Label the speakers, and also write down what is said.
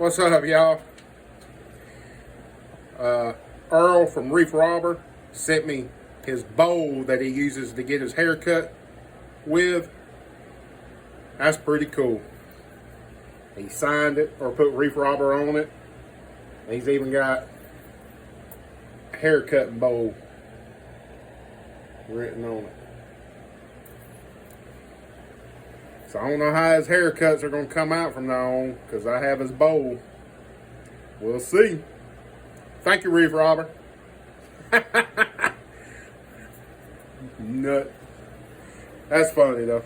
Speaker 1: What's up, y'all? Earl from Reef Robber sent me his bowl that he uses to get his hair cut with. That's pretty cool. He signed it or put Reef Robber on it. He's even got haircutting bowl written on it. So I don't know how his haircuts are going to come out from now on because I have his bowl. We'll see. Thank you, Reef Robber. Nut. That's funny, though.